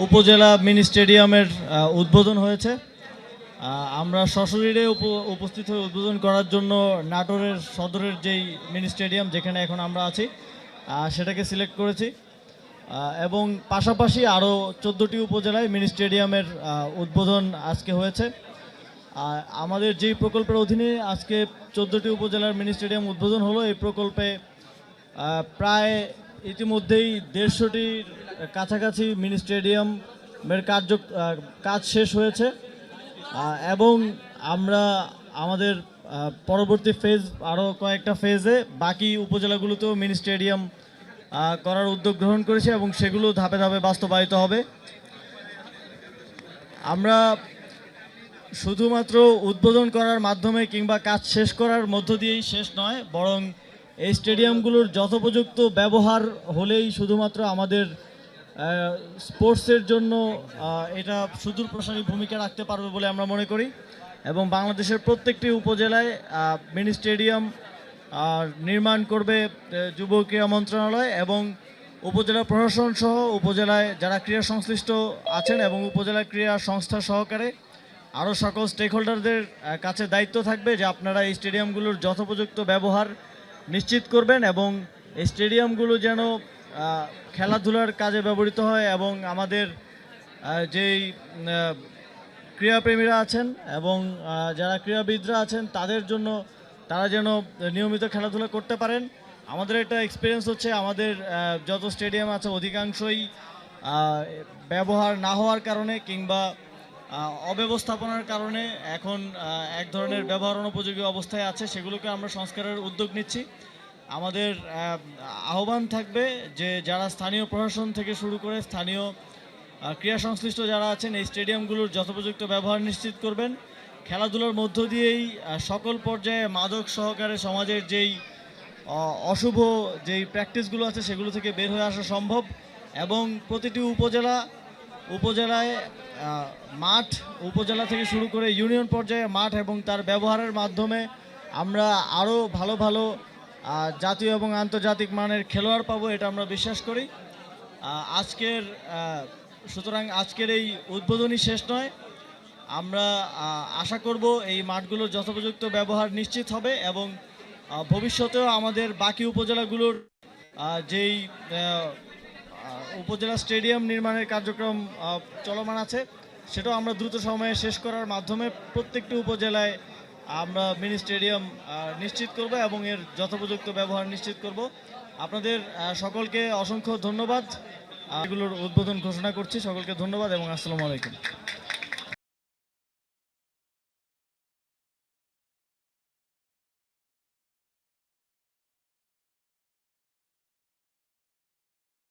উপজেলা মিনি স্টেডিয়ামের উদ্বোধন হয়েছে। আমরা সশরীরে উপস্থিত হয়ে উদ্বোধন করার জন্য নাটোরের সদরের যেই মিনি স্টেডিয়াম যেখানে এখন আমরা আছি সেটাকে সিলেক্ট করেছি এবং পাশাপাশি আরও 14টি উপজেলায় মিনি স্টেডিয়ামের উদ্বোধন আজকে হয়েছে। আমাদের যেই প্রকল্পের অধীনে আজকে 14টি উপজেলার মিনি স্টেডিয়াম উদ্বোধন হলো, এই প্রকল্পে প্রায় ইতিমধ্যেই 150টির কাছাকাছি মিনি স্টেডিয়ামের কাজ শেষ হয়েছে এবং আমরা আমাদের পরবর্তী ফেজ আরও কয়েকটা ফেজে বাকি উপজেলাগুলোতেও মিনি স্টেডিয়াম করার উদ্যোগ গ্রহণ করেছি এবং সেগুলো ধাপে ধাপে বাস্তবায়িত হবে। আমরা শুধুমাত্র উদ্বোধন করার মাধ্যমে কিংবা কাজ শেষ করার মধ্য দিয়েই শেষ নয়, বরং এই স্টেডিয়ামগুলোর যথোপযুক্ত ব্যবহার হলেই শুধুমাত্র আমাদের স্পোর্টসের জন্য এটা সুদূর প্রসারী ভূমিকা রাখতে পারবে বলে আমরা মনে করি এবং বাংলাদেশের প্রত্যেকটি উপজেলায় মিনি স্টেডিয়াম নির্মাণ করবে যুব ক্রীড়া মন্ত্রণালয় এবং উপজেলা প্রশাসন সহ উপজেলায় যারা ক্রীড়া সংশ্লিষ্ট আছেন এবং উপজেলা ক্রীড়া সংস্থা সহকারে আরও সকল স্টেক হোল্ডারদের কাছে দায়িত্ব থাকবে যে আপনারা এই স্টেডিয়ামগুলোর যথোপযুক্ত ব্যবহার নিশ্চিত করবেন এবং এই স্টেডিয়ামগুলো যেন খেলাধুলার কাজে ব্যবহৃত হয় এবং আমাদের যেই ক্রীড়াপ্রেমীরা আছেন এবং যারা ক্রীড়াবিদরা আছেন তাদের জন্য তারা যেন নিয়মিত খেলাধুলা করতে পারেন। আমাদের একটা এক্সপিরিয়েন্স হচ্ছে আমাদের যত স্টেডিয়াম আছে অধিকাংশই ব্যবহার না হওয়ার কারণে কিংবা অব্যবস্থাপনার কারণে এখন এক ধরনের ব্যবহার অনুপযোগী অবস্থায় আছে, সেগুলোকে আমরা সংস্কারের উদ্যোগ নিচ্ছি। আমাদের আহ্বান থাকবে যে যারা স্থানীয় প্রশাসন থেকে শুরু করে স্থানীয় ক্রীড়া সংশ্লিষ্ট যারা আছেন এই স্টেডিয়ামগুলোর যথোপযুক্ত ব্যবহার নিশ্চিত করবেন। খেলাধুলার মধ্য দিয়েই সকল পর্যায়ে মাদক সহকারে সমাজের যেই অশুভ যেই প্র্যাকটিসগুলো আছে সেগুলো থেকে বের হয়ে আসা সম্ভব এবং প্রতিটি উপজেলায় মাঠ, উপজেলা থেকে শুরু করে ইউনিয়ন পর্যায়ে মাঠ এবং তার ব্যবহারের মাধ্যমে আমরা আরও ভালো ভালো জাতীয় এবং আন্তর্জাতিক মানের খেলোয়াড় পাবো, এটা আমরা বিশ্বাস করি। সুতরাং আজকের এই উদ্বোধনী শেষ নয়, আমরা আশা করব এই মাঠগুলোর যথোপযুক্ত ব্যবহার নিশ্চিত হবে এবং ভবিষ্যতেও আমাদের বাকি উপজেলাগুলোর যেই উপজেলা স্টেডিয়াম নির্মাণের কার্যক্রম চলমান আছে সেটাও আমরা দ্রুত সময়ে শেষ করার মাধ্যমে প্রত্যেকটি উপজেলায় আমরা মিনি স্টেডিয়াম নিশ্চিত করব এবং এর যথোপযুক্ত ব্যবহার নিশ্চিত করব। আপনাদের সকলকে অসংখ্য ধন্যবাদ। এগুলোর উদ্বোধন ঘোষণা করছি। সকলকে ধন্যবাদ এবং আসসালামু আলাইকুম।